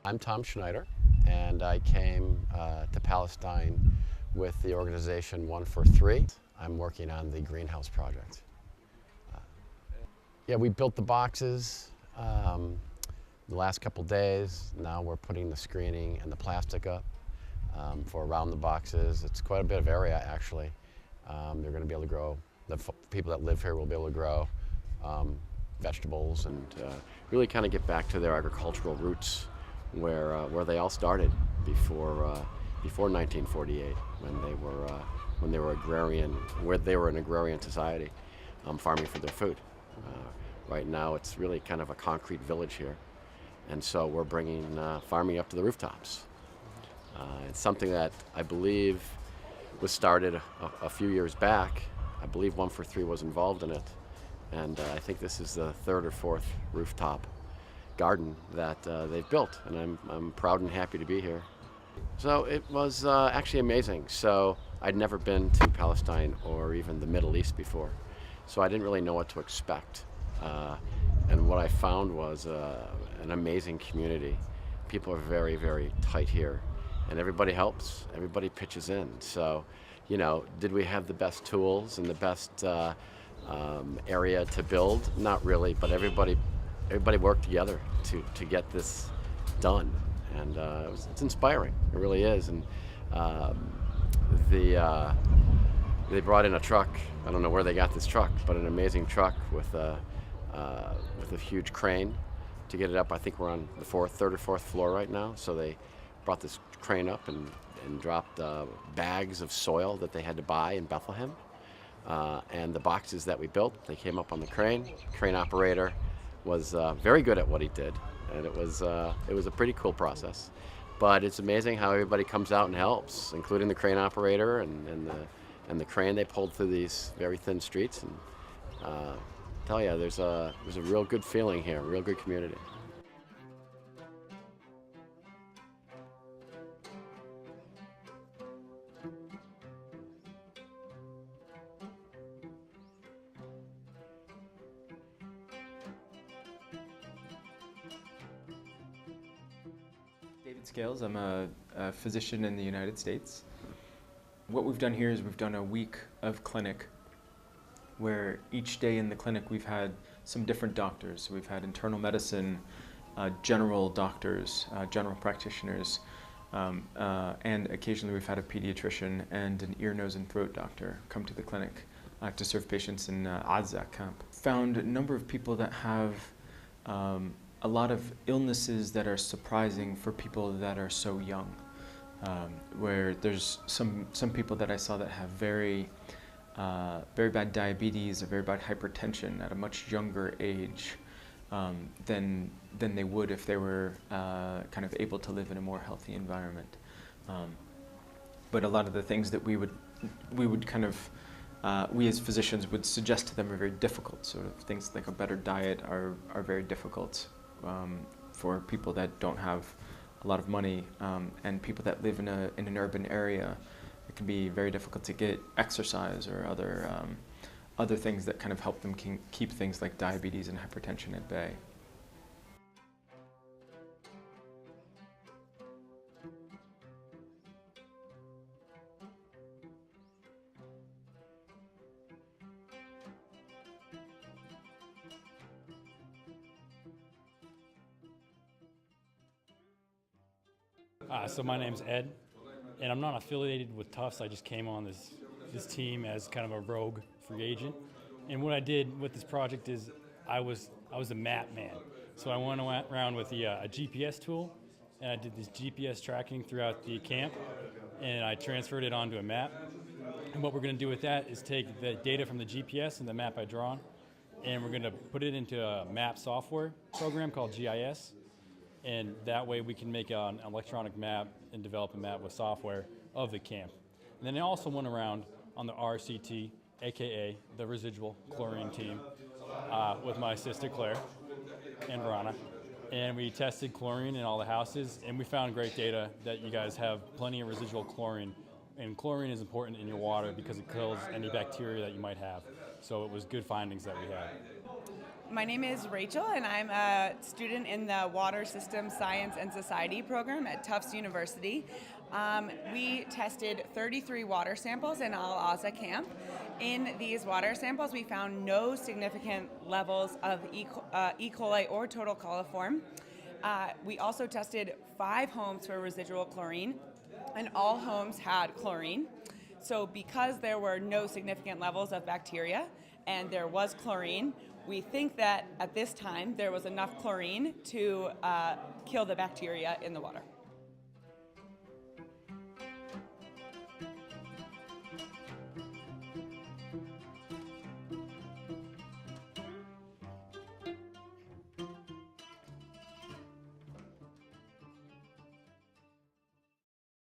I'm Tom Schneider, and I came to Palestine with the organization 143. I'm working on the greenhouse project. Yeah, we built the boxes the last couple days. Now we're putting the screening and the plastic up for around the boxes. It's quite a bit of area, actually. They're going to be able to grow, the people that live here will be able to grow vegetables and really kind of get back to their agricultural roots where they all started before 1948, when they were agrarian, where they were an agrarian society, farming for their food. Right now, it's really kind of a concrete village here, and so we're bringing farming up to the rooftops. It's something that I believe was started a few years back. I believe 143 was involved in it, and I think this is the third or fourth rooftop garden that they've built, and I'm proud and happy to be here. So it was actually amazing. So I'd never been to Palestine or even the Middle East before, so I didn't really know what to expect. And what I found was an amazing community. People are very, very tight here, and everybody helps, everybody pitches in. So, you know, did we have the best tools and the best area to build? Not really, but everybody worked together to get this done, and it's inspiring. It really is. And they brought in a truck. I don't know where they got this truck, but an amazing truck with a huge crane to get it up. I think we're on the third or fourth floor right now. So they brought this crane up and dropped bags of soil that they had to buy in Bethlehem, and the boxes that we built. They came up on the crane. Crane operator was very good at what he did, and it was a pretty cool process. But it's amazing how everybody comes out and helps, including the crane operator and the crane they pulled through these very thin streets. And tell you, there's a real good feeling here, a real good community. Scales. I'm a physician in the United States. What we've done here is we've done a week of clinic where each day in the clinic we've had some different doctors. We've had internal medicine, general doctors, general practitioners, and occasionally we've had a pediatrician and an ear, nose, and throat doctor come to the clinic to serve patients in Al-Azza Camp. Found a number of people that have a lot of illnesses that are surprising for people that are so young, where there's some people that I saw that have very bad diabetes or very bad hypertension at a much younger age than they would if they were kind of able to live in a more healthy environment. But a lot of the things that we would kind of we as physicians would suggest to them are very difficult. Sort of things like a better diet are very difficult for people that don't have a lot of money, and people that live in an urban area. It can be very difficult to get exercise or other things that kind of help them keep things like diabetes and hypertension at bay. So my name's Ed, and I'm not affiliated with Tufts. I just came on this team as kind of a rogue free agent. And what I did with this project is I was a map man. So I went around with a GPS tool, and I did this GPS tracking throughout the camp, and I transferred it onto a map. And what we're going to do with that is take the data from the GPS and the map I drawn, and we're going to put it into a map software program called GIS. And that way we can make an electronic map and develop a map with software of the camp. And then I also went around on the RCT, aka the residual chlorine team, with my sister Claire and Verona. And we tested chlorine in all the houses, and we found great data that you guys have plenty of residual chlorine. And chlorine is important in your water because it kills any bacteria that you might have. So it was good findings that we had. My name is Rachel, and I'm a student in the Water System Science and Society program at Tufts University. We tested 33 water samples in Al-Azza Camp. In these water samples, we found no significant levels of E. coli or total coliform. We also tested 5 homes for residual chlorine, and all homes had chlorine. So because there were no significant levels of bacteria and there was chlorine, we think that at this time there was enough chlorine to kill the bacteria in the water.